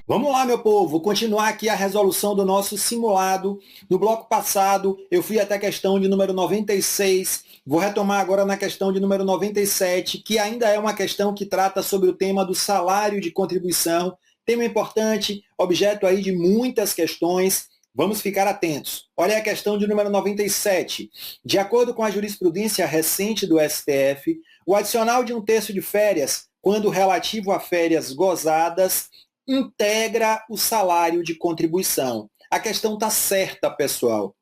Vamos lá, meu povo, continuar aqui a resolução do nosso simulado. No bloco passado, eu fui até a questão de número 96. Vou retomar agora na questão de número 97, que ainda é uma questão que trata sobre o tema do salário de contribuição. Tema importante, objeto aí de muitas questões. Vamos ficar atentos. Olha a questão de número 97. De acordo com a jurisprudência recente do STF, o adicional de um terço de férias, quando relativo a férias gozadas, integra o salário de contribuição. A questão está certa, pessoal.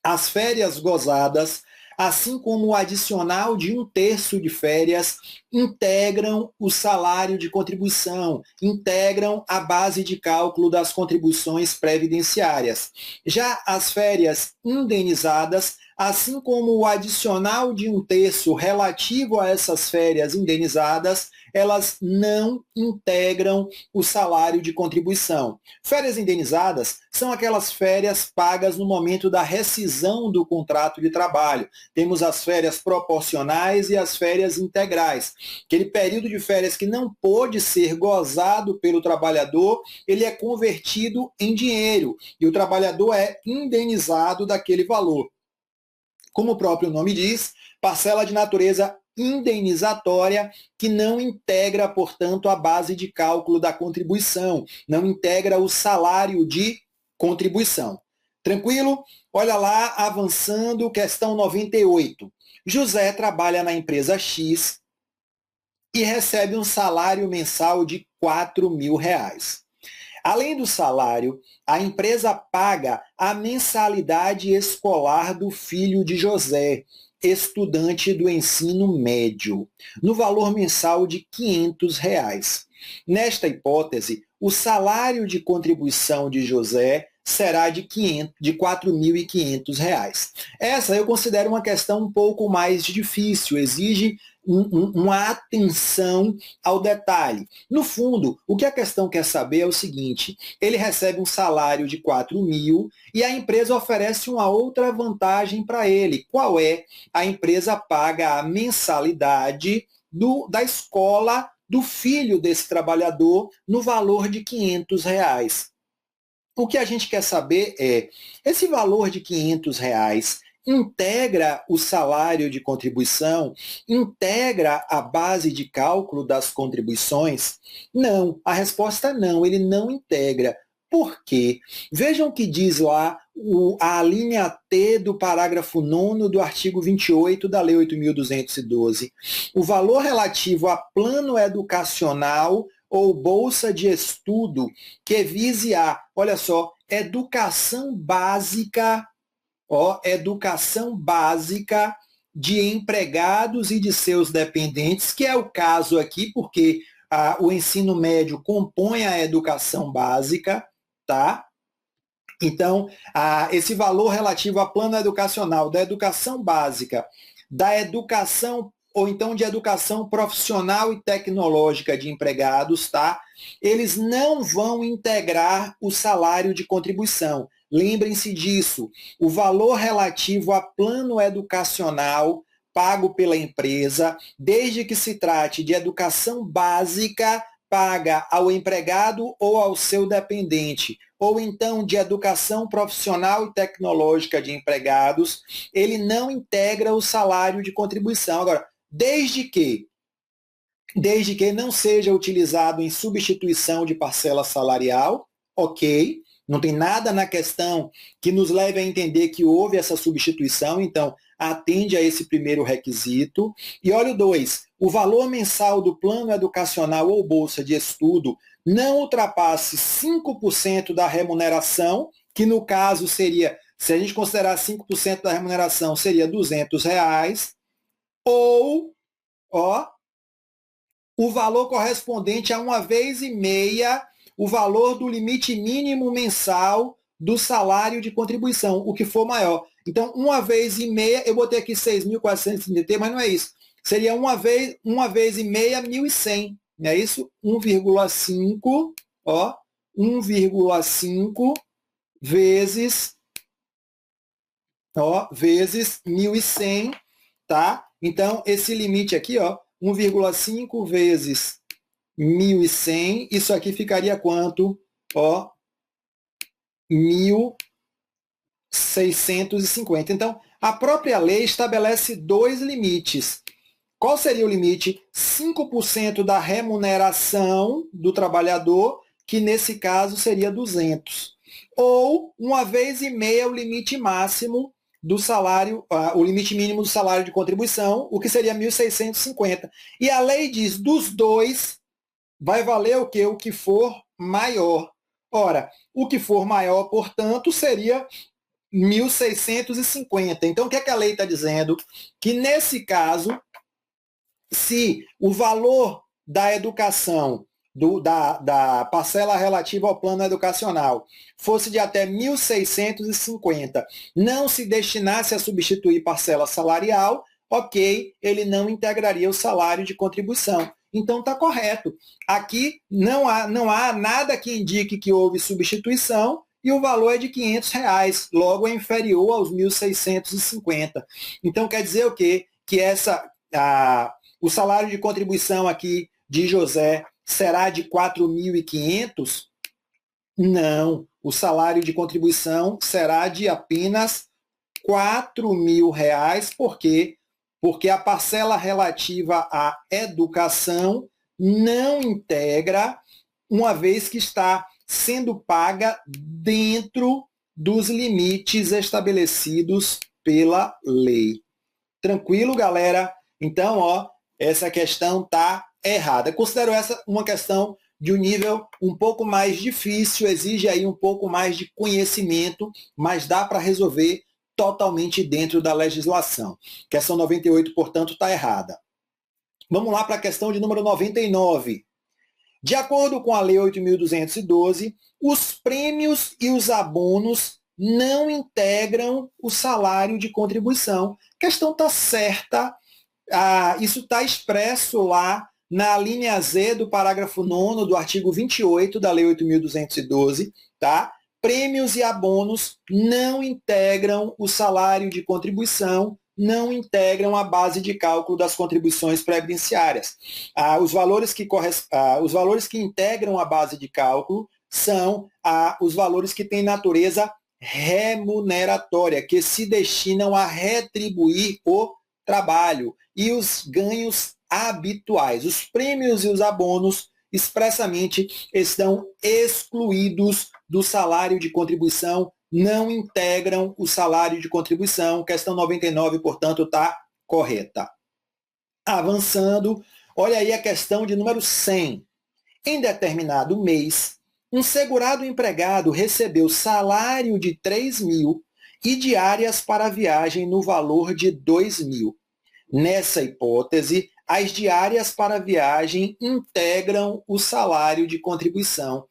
As férias gozadas, assim como o adicional de um terço de férias, integram o salário de contribuição, integram a base de cálculo das contribuições previdenciárias. Já as férias indenizadas, assim como o adicional de um terço relativo a essas férias indenizadas, elas não integram o salário de contribuição. Férias indenizadas são aquelas férias pagas no momento da rescisão do contrato de trabalho. Temos as férias proporcionais e as férias integrais. Aquele período de férias que não pôde ser gozado pelo trabalhador, ele é convertido em dinheiro e o trabalhador é indenizado daquele valor. Como o próprio nome diz, parcela de natureza indenizatória que não integra, portanto, a base de cálculo da contribuição, não integra o salário de contribuição. Tranquilo? Olha lá, avançando, questão 98. José trabalha na empresa X e recebe um salário mensal de R$ 4.000. Além do salário, a empresa paga a mensalidade escolar do filho de José, estudante do ensino médio, no valor mensal de R$ 500. Nesta hipótese, o salário de contribuição de José será de R$ 4.500. Essa eu considero uma questão um pouco mais difícil, exige uma atenção ao detalhe. No fundo, o que a questão quer saber é o seguinte: ele recebe um salário de 4.000 e a empresa oferece uma outra vantagem para ele. Qual é? A empresa paga a mensalidade da escola do filho desse trabalhador no valor de R$ 500. O que a gente quer saber é, esse valor de R$ 500 integra o salário de contribuição? Integra a base de cálculo das contribuições? Não, a resposta é não, ele não integra. Por quê? Vejam o que diz lá a linha T do parágrafo 9º do artigo 28 da Lei 8.212. O valor relativo a plano educacional ou bolsa de estudo que vise a, olha só, educação básica de empregados e de seus dependentes, que é o caso aqui, porque o ensino médio compõe a educação básica, tá? Então, esse valor relativo a plano educacional, da educação básica, da educação ou então de educação profissional e tecnológica de empregados, tá? Eles não vão integrar o salário de contribuição. Lembrem-se disso. O valor relativo a plano educacional pago pela empresa, desde que se trate de educação básica, paga ao empregado ou ao seu dependente, ou então de educação profissional e tecnológica de empregados, ele não integra o salário de contribuição. Agora, desde que não seja utilizado em substituição de parcela salarial, ok, não tem nada na questão que nos leve a entender que houve essa substituição, então atende a esse primeiro requisito. E olha o 2, o valor mensal do plano educacional ou bolsa de estudo não ultrapasse 5% da remuneração, que no caso seria, se a gente considerar 5% da remuneração, seria R$ 200, ou o valor correspondente a 1,5 vezes o valor do limite mínimo mensal do salário de contribuição, o que for maior. Então, 1,5 vezes, eu botei aqui 6.430, mas não é isso. Seria 1,5 vezes 1.100, não é isso? 1,5 vezes, vezes 1.100, tá? Então, esse limite aqui, 1,5 vezes 1.100, isso aqui ficaria quanto? Ó, 1.650. Então, a própria lei estabelece dois limites. Qual seria o limite? 5% da remuneração do trabalhador, que nesse caso seria 200. Ou, uma vez e meia, o limite máximo do salário, o limite mínimo do salário de contribuição, o que seria 1.650. E a lei diz, dos dois, vai valer o quê? O que for maior. Ora, o que for maior, portanto, seria 1.650. Então, o que é que a lei está dizendo? Que, nesse caso, se o valor da educação, da parcela relativa ao plano educacional, fosse de até 1.650, não se destinasse a substituir parcela salarial, ok, ele não integraria o salário de contribuição. Então está correto. Aqui não há nada que indique que houve substituição e o valor é de R$500, logo é inferior aos 1.650. Então quer dizer o quê? Que o salário de contribuição aqui de José será de 4.500? Não, o salário de contribuição será de apenas R$4.000, por quê? Porque a parcela relativa à educação não integra, uma vez que está sendo paga dentro dos limites estabelecidos pela lei. Tranquilo, galera? Então, ó, essa questão está errada. Eu considero essa uma questão de um nível um pouco mais difícil, exige aí um pouco mais de conhecimento, mas dá para resolver totalmente dentro da legislação. Questão 98, portanto, está errada. Vamos lá para a questão de número 99. De acordo com a Lei 8.212, os prêmios e os abonos não integram o salário de contribuição. A questão está certa, isso está expresso lá na linha Z do parágrafo 9º do artigo 28 da Lei 8.212, tá? Prêmios e abonos não integram o salário de contribuição, não integram a base de cálculo das contribuições previdenciárias. Os valores que integram a base de cálculo são os valores que têm natureza remuneratória, que se destinam a retribuir o trabalho, e os ganhos habituais. Os prêmios e os abonos expressamente estão excluídos do salário de contribuição, não integram o salário de contribuição. Questão 99, portanto, está correta. Avançando, olha aí a questão de número 100. Em determinado mês, um segurado empregado recebeu salário de 3.000 e diárias para viagem no valor de 2.000. Nessa hipótese, as diárias para viagem integram o salário de contribuição.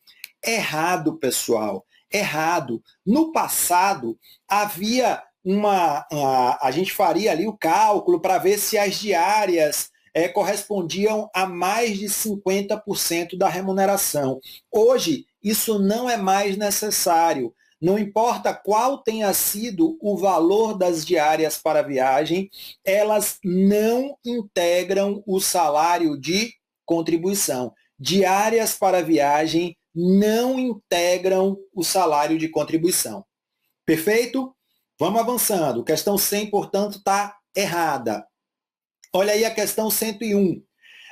Errado, pessoal. Errado. No passado, havia a gente faria ali o cálculo para ver se as diárias correspondiam a mais de 50% da remuneração. Hoje, isso não é mais necessário. Não importa qual tenha sido o valor das diárias para viagem, elas não integram o salário de contribuição. Diárias para viagem não integram o salário de contribuição. Perfeito? Vamos avançando. Questão 100, portanto, está errada. Olha aí a questão 101.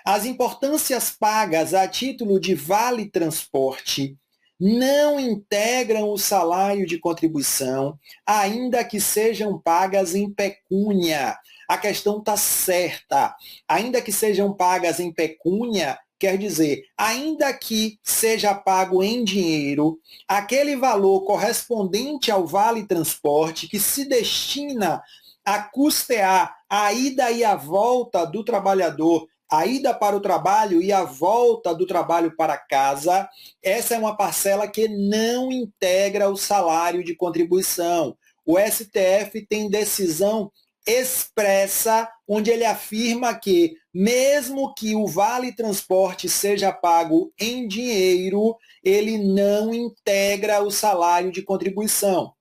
As importâncias pagas a título de vale-transporte não integram o salário de contribuição, ainda que sejam pagas em pecúnia. A questão está certa. Ainda que sejam pagas em pecúnia, quer dizer, ainda que seja pago em dinheiro, aquele valor correspondente ao vale-transporte que se destina a custear a ida e a volta do trabalhador, a ida para o trabalho e a volta do trabalho para casa, essa é uma parcela que não integra o salário de contribuição. O STF tem decisão expressa onde ele afirma que, mesmo que o vale-transporte seja pago em dinheiro, ele não integra o salário de contribuição.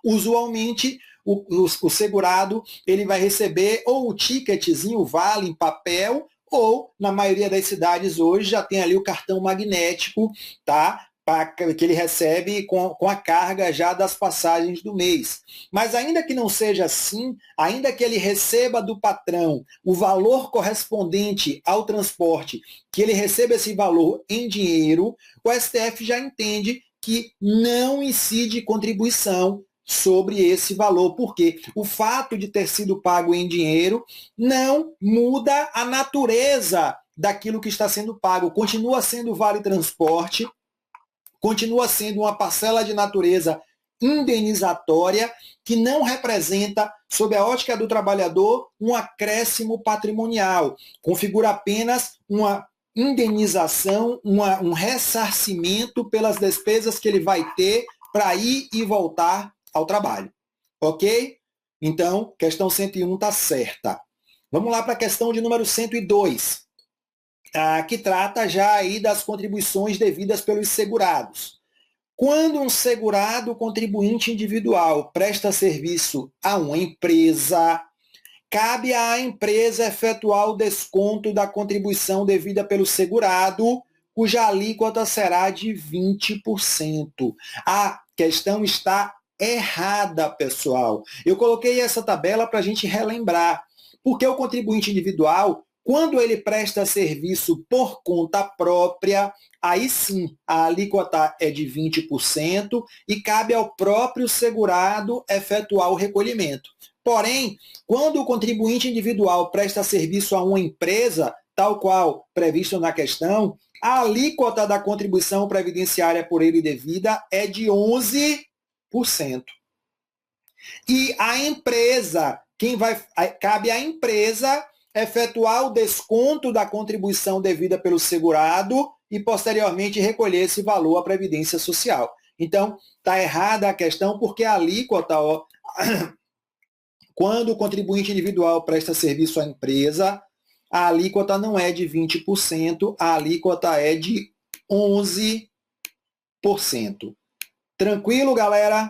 Usualmente, o segurado ele vai receber ou o ticketzinho, o vale em papel, ou, na maioria das cidades hoje, já tem ali o cartão magnético, tá? Que ele recebe com a carga já das passagens do mês. Mas ainda que não seja assim, ainda que ele receba do patrão o valor correspondente ao transporte, que ele receba esse valor em dinheiro, o STF já entende que não incide contribuição sobre esse valor, porque o fato de ter sido pago em dinheiro não muda a natureza daquilo que está sendo pago, continua sendo vale transporte, continua sendo uma parcela de natureza indenizatória que não representa, sob a ótica do trabalhador, um acréscimo patrimonial, configura apenas uma indenização, um ressarcimento pelas despesas que ele vai ter para ir e voltar ao trabalho. Ok? Então, questão 101 está certa. Vamos lá para a questão de número 102. Que trata já aí das contribuições devidas pelos segurados. Quando um segurado contribuinte individual presta serviço a uma empresa, cabe à empresa efetuar o desconto da contribuição devida pelo segurado, cuja alíquota será de 20%. A questão está errada, pessoal. Eu coloquei essa tabela para a gente relembrar, porque o contribuinte individual, quando ele presta serviço por conta própria, aí sim a alíquota é de 20% e cabe ao próprio segurado efetuar o recolhimento. Porém, quando o contribuinte individual presta serviço a uma empresa, tal qual previsto na questão, a alíquota da contribuição previdenciária por ele devida é de 11%. E a empresa, cabe à empresa efetuar o desconto da contribuição devida pelo segurado e, posteriormente, recolher esse valor à Previdência Social. Então, está errada a questão, porque a alíquota, quando o contribuinte individual presta serviço à empresa, a alíquota não é de 20%, a alíquota é de 11%. Tranquilo, galera?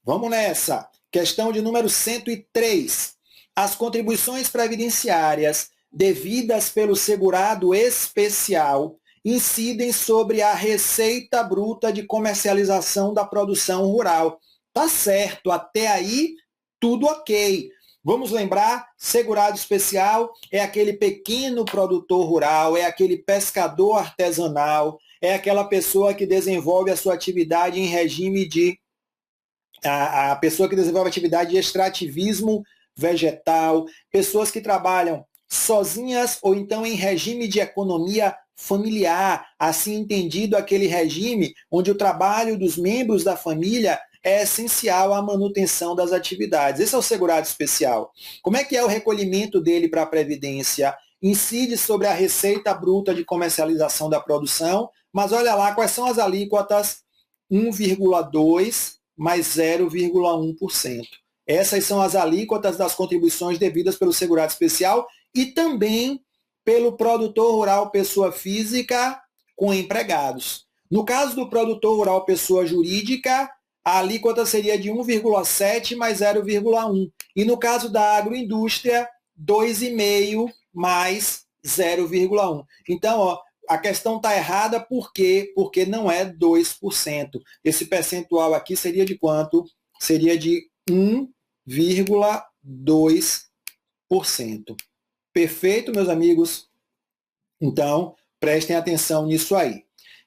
Vamos nessa. Questão de número 103. As contribuições previdenciárias devidas pelo segurado especial incidem sobre a receita bruta de comercialização da produção rural. Tá certo, até aí tudo ok. Vamos lembrar, segurado especial é aquele pequeno produtor rural, é aquele pescador artesanal, é aquela pessoa que desenvolve a sua atividade em regime de a pessoa que desenvolve atividade de extrativismo vegetal, pessoas que trabalham sozinhas ou então em regime de economia familiar, assim entendido aquele regime onde o trabalho dos membros da família é essencial à manutenção das atividades. Esse é o segurado especial. Como é que é o recolhimento dele para a Previdência? Incide sobre a receita bruta de comercialização da produção, mas olha lá quais são as alíquotas: 1,2% mais 0,1%. Essas são as alíquotas das contribuições devidas pelo segurado especial e também pelo produtor rural pessoa física com empregados. No caso do produtor rural pessoa jurídica, a alíquota seria de 1,7 mais 0,1. E no caso da agroindústria, 2,5 mais 0,1. Então, a questão está errada por quê? Porque não é 2%. Esse percentual aqui seria de quanto? Seria de 1,2%. Perfeito, meus amigos? Então, prestem atenção nisso aí.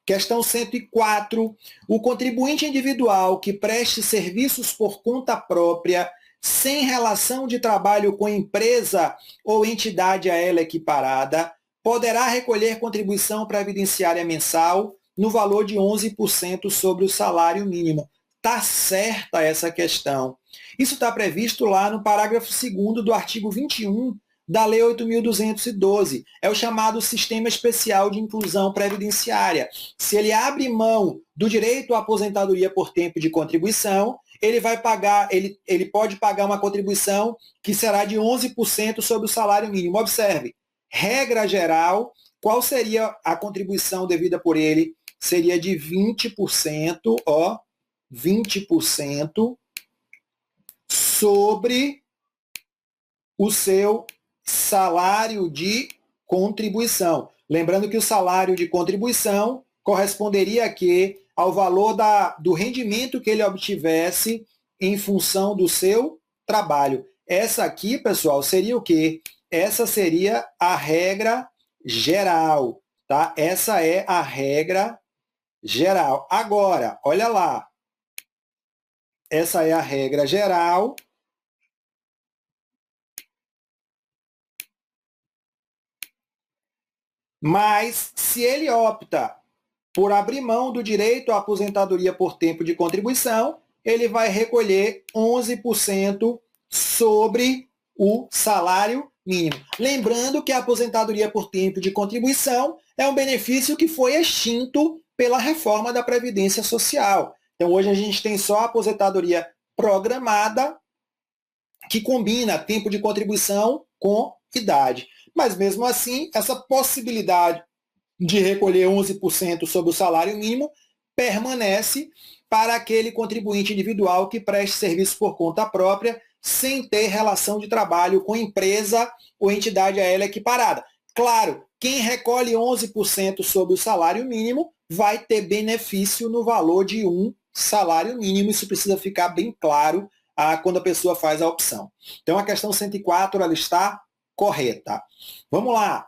Questão 104. O contribuinte individual que preste serviços por conta própria, sem relação de trabalho com empresa ou entidade a ela equiparada, poderá recolher contribuição previdenciária mensal no valor de 11% sobre o salário mínimo. Está certa essa questão. Isso está previsto lá no parágrafo 2º do artigo 21 da Lei 8.212. É o chamado Sistema Especial de Inclusão Previdenciária. Se ele abre mão do direito à aposentadoria por tempo de contribuição, ele vai pagar, ele pode pagar uma contribuição que será de 11% sobre o salário mínimo. Observe, regra geral, qual seria a contribuição devida por ele? Seria de 20%, 20% sobre o seu salário de contribuição. Lembrando que o salário de contribuição corresponderia aqui ao valor do rendimento que ele obtivesse em função do seu trabalho. Essa aqui, pessoal, seria o quê? Essa seria a regra geral, tá? Essa é a regra geral. Agora, olha lá. Essa é a regra geral. Mas, se ele opta por abrir mão do direito à aposentadoria por tempo de contribuição, ele vai recolher 11% sobre o salário mínimo. Lembrando que a aposentadoria por tempo de contribuição é um benefício que foi extinto pela reforma da Previdência Social. Então, hoje a gente tem só a aposentadoria programada, que combina tempo de contribuição com idade. Mas, mesmo assim, essa possibilidade de recolher 11% sobre o salário mínimo permanece para aquele contribuinte individual que preste serviço por conta própria, sem ter relação de trabalho com empresa ou entidade a ela equiparada. Claro, quem recolhe 11% sobre o salário mínimo vai ter benefício no valor de um salário mínimo. Isso precisa ficar bem claro quando a pessoa faz a opção. Então, a questão 104 ela está correta. Vamos lá.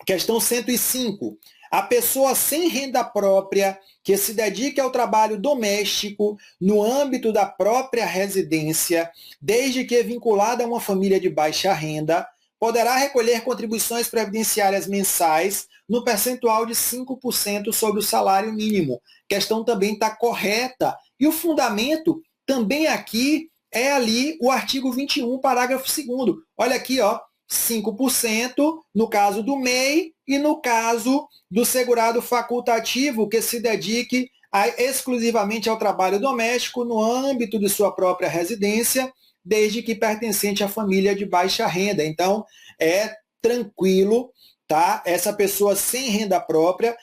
Questão 105. A pessoa sem renda própria que se dedique ao trabalho doméstico no âmbito da própria residência, desde que vinculada a uma família de baixa renda, poderá recolher contribuições previdenciárias mensais no percentual de 5% sobre o salário mínimo. A questão também está correta. E o fundamento também aqui é ali o artigo 21, parágrafo 2º. Olha aqui, ó. 5% no caso do MEI e no caso do segurado facultativo que se dedique exclusivamente ao trabalho doméstico no âmbito de sua própria residência, desde que pertencente à família de baixa renda. Então, é tranquilo, tá? Essa pessoa sem renda própria,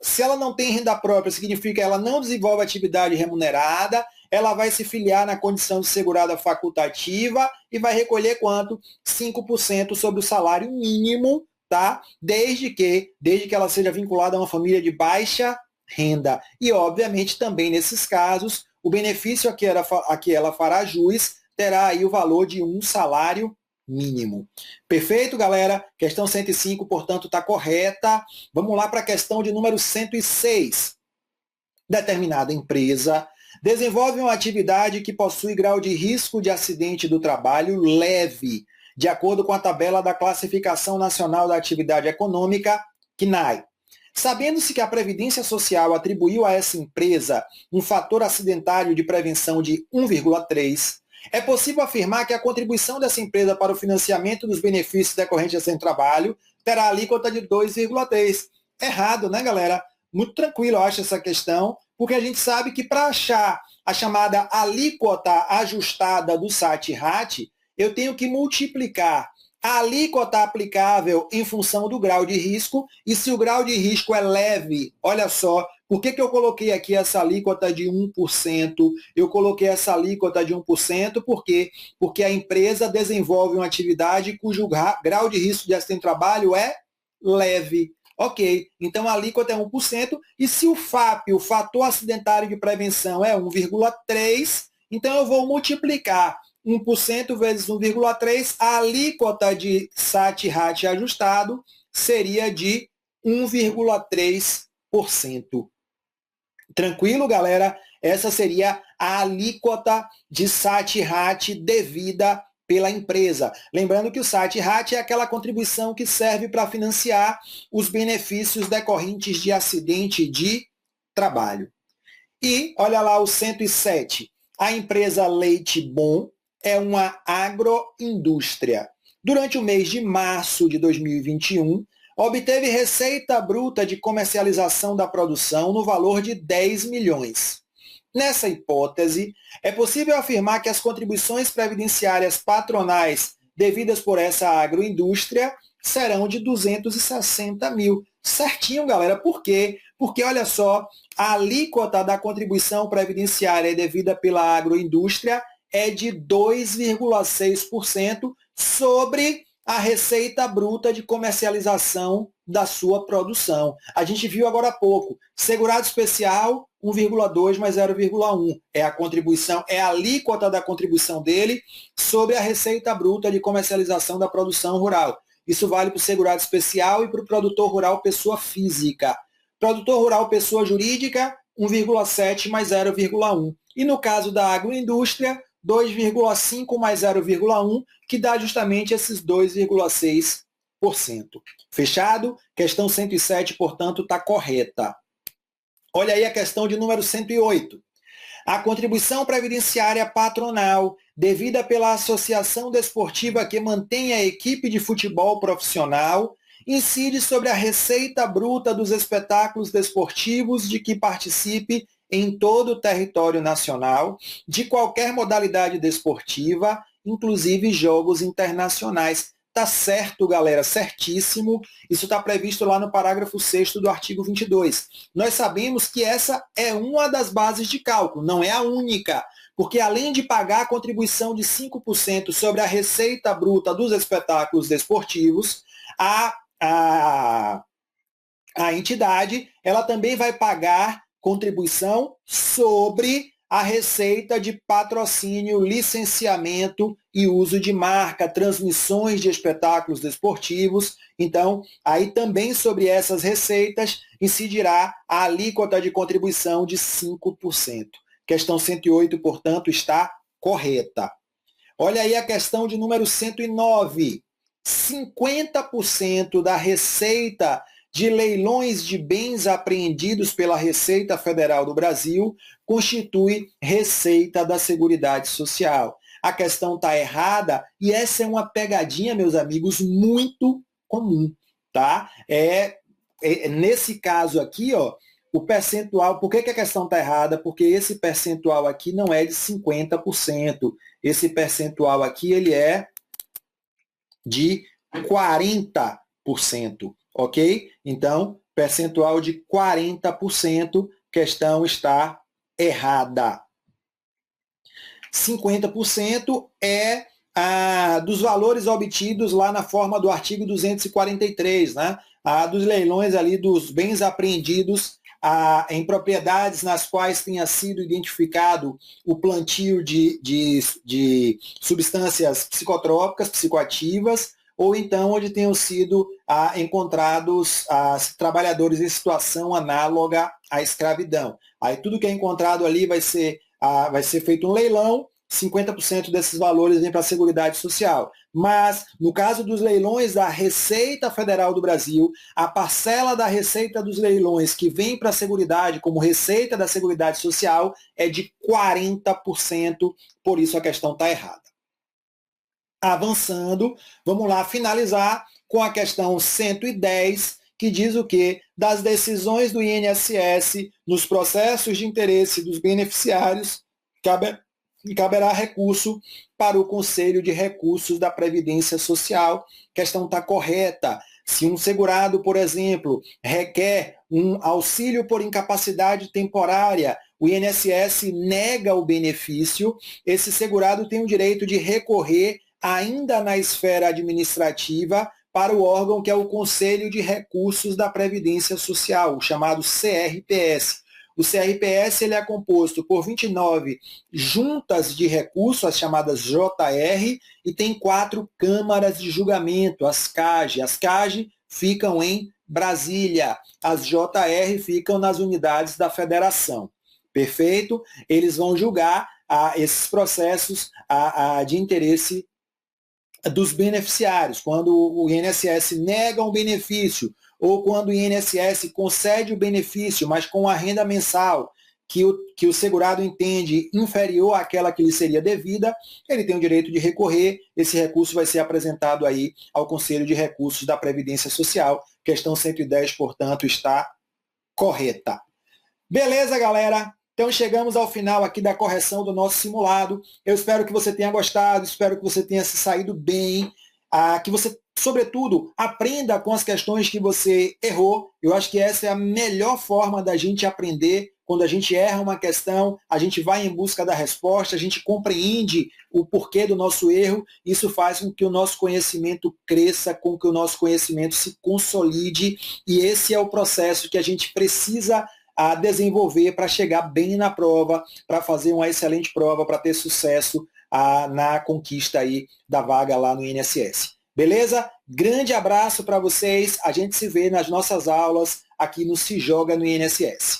se ela não tem renda própria, significa que ela não desenvolve atividade remunerada, ela vai se filiar na condição de segurada facultativa e vai recolher quanto? 5% sobre o salário mínimo, tá? Desde que ela seja vinculada a uma família de baixa renda. E, obviamente, também nesses casos, o benefício a que ela fará jus terá aí o valor de um salário mínimo. Perfeito, galera? Questão 105, portanto, está correta. Vamos lá para a questão de número 106. Determinada empresa desenvolve uma atividade que possui grau de risco de acidente do trabalho leve, de acordo com a tabela da Classificação Nacional da Atividade Econômica, CNAE. Sabendo-se que a Previdência Social atribuiu a essa empresa um fator acidentário de prevenção de 1,3, é possível afirmar que a contribuição dessa empresa para o financiamento dos benefícios decorrentes desse trabalho terá alíquota de 2,3. Errado, né, galera? Muito tranquilo, eu acho, essa questão, porque a gente sabe que para achar a chamada alíquota ajustada do SAT-RAT, eu tenho que multiplicar a alíquota aplicável em função do grau de risco, e se o grau de risco é leve, olha só, por que eu coloquei aqui essa alíquota de 1%? Eu coloquei essa alíquota de 1%, por quê? Porque a empresa desenvolve uma atividade cujo grau de risco de acidente de trabalho é leve. Ok, então a alíquota é 1%, e se o FAP, o fator acidentário de prevenção, é 1,3%, então eu vou multiplicar 1% vezes 1,3%, a alíquota de SAT-RAT ajustado seria de 1,3%. Tranquilo, galera? Essa seria a alíquota de SAT-RAT devida pela empresa. Lembrando que o SAT-RAT é aquela contribuição que serve para financiar os benefícios decorrentes de acidente de trabalho. E, olha lá o 107. A empresa Leite Bom é uma agroindústria. Durante o mês de março de 2021, obteve receita bruta de comercialização da produção no valor de 10 milhões. Nessa hipótese, é possível afirmar que as contribuições previdenciárias patronais devidas por essa agroindústria serão de 260 mil. Certinho, galera. Por quê? Porque, olha só, a alíquota da contribuição previdenciária devida pela agroindústria é de 2,6% sobre a receita bruta de comercialização da sua produção. A gente viu agora há pouco, segurado especial, 1,2 mais 0,1. É a contribuição, é a alíquota da contribuição dele sobre a receita bruta de comercialização da produção rural. Isso vale para o segurado especial e para o produtor rural pessoa física. Produtor rural pessoa jurídica, 1,7 mais 0,1. E no caso da agroindústria, 2,5 mais 0,1, que dá justamente esses 2,6%. Fechado? Questão 107, portanto, está correta. Olha aí a questão de número 108. A contribuição previdenciária patronal devida pela associação desportiva que mantém a equipe de futebol profissional incide sobre a receita bruta dos espetáculos desportivos de que participe em todo o território nacional, de qualquer modalidade desportiva, inclusive jogos internacionais. Tá certo, galera, certíssimo. Isso está previsto lá no parágrafo 6º do artigo 22. Nós sabemos que essa é uma das bases de cálculo, não é a única, porque além de pagar a contribuição de 5% sobre a receita bruta dos espetáculos desportivos, a entidade ela também vai pagar contribuição sobre a receita de patrocínio, licenciamento e uso de marca, transmissões de espetáculos desportivos. Então, aí também sobre essas receitas incidirá a alíquota de contribuição de 5%. Questão 108, portanto, está correta. Olha aí a questão de número 109. 50% da receita de leilões de bens apreendidos pela Receita Federal do Brasil constitui receita da Seguridade Social. A questão está errada e essa é uma pegadinha, meus amigos, muito comum, tá? Nesse caso aqui, ó, o percentual, por que a questão está errada? Porque esse percentual aqui não é de 50%. Esse percentual aqui, ele é de 40%. Ok? Então, percentual de 40%, questão está errada. 50% é dos valores obtidos lá na forma do artigo 243, né? Dos leilões ali dos bens apreendidos em propriedades nas quais tenha sido identificado o plantio de substâncias psicotrópicas, psicoativas, ou então onde tenham sido encontrados trabalhadores em situação análoga à escravidão. Aí tudo que é encontrado ali vai ser feito um leilão, 50% desses valores vem para a Seguridade Social. Mas, no caso dos leilões da Receita Federal do Brasil, a parcela da receita dos leilões que vem para a Seguridade como receita da Seguridade Social é de 40%, por isso a questão está errada. Avançando, vamos lá finalizar com a questão 110, que diz o quê? Das decisões do INSS nos processos de interesse dos beneficiários, caberá recurso para o Conselho de Recursos da Previdência Social. A questão está correta. Se um segurado, por exemplo, requer um auxílio por incapacidade temporária, o INSS nega o benefício, esse segurado tem o direito de recorrer ainda na esfera administrativa, para o órgão que é o Conselho de Recursos da Previdência Social, o chamado CRPS. O CRPS ele é composto por 29 juntas de recurso, as chamadas JR, e tem 4 câmaras de julgamento, as CAGE. As CAGE ficam em Brasília, as JR ficam nas unidades da federação. Perfeito? Eles vão julgar esses processos de interesse dos beneficiários, quando o INSS nega um benefício, ou quando o INSS concede o benefício, mas com a renda mensal que o segurado entende inferior àquela que lhe seria devida, ele tem o direito de recorrer, esse recurso vai ser apresentado aí ao Conselho de Recursos da Previdência Social. Questão 110, portanto, está correta. Beleza, galera? Então chegamos ao final aqui da correção do nosso simulado. Eu espero que você tenha gostado, espero que você tenha se saído bem, que você, sobretudo, aprenda com as questões que você errou. Eu acho que essa é a melhor forma da gente aprender quando a gente erra uma questão, a gente vai em busca da resposta, a gente compreende o porquê do nosso erro, isso faz com que o nosso conhecimento cresça, com que o nosso conhecimento se consolide, e esse é o processo que a gente precisa desenvolver para chegar bem na prova, para fazer uma excelente prova, para ter sucesso na conquista aí da vaga lá no INSS. Beleza? Grande abraço para vocês, a gente se vê nas nossas aulas aqui no Se Joga no INSS.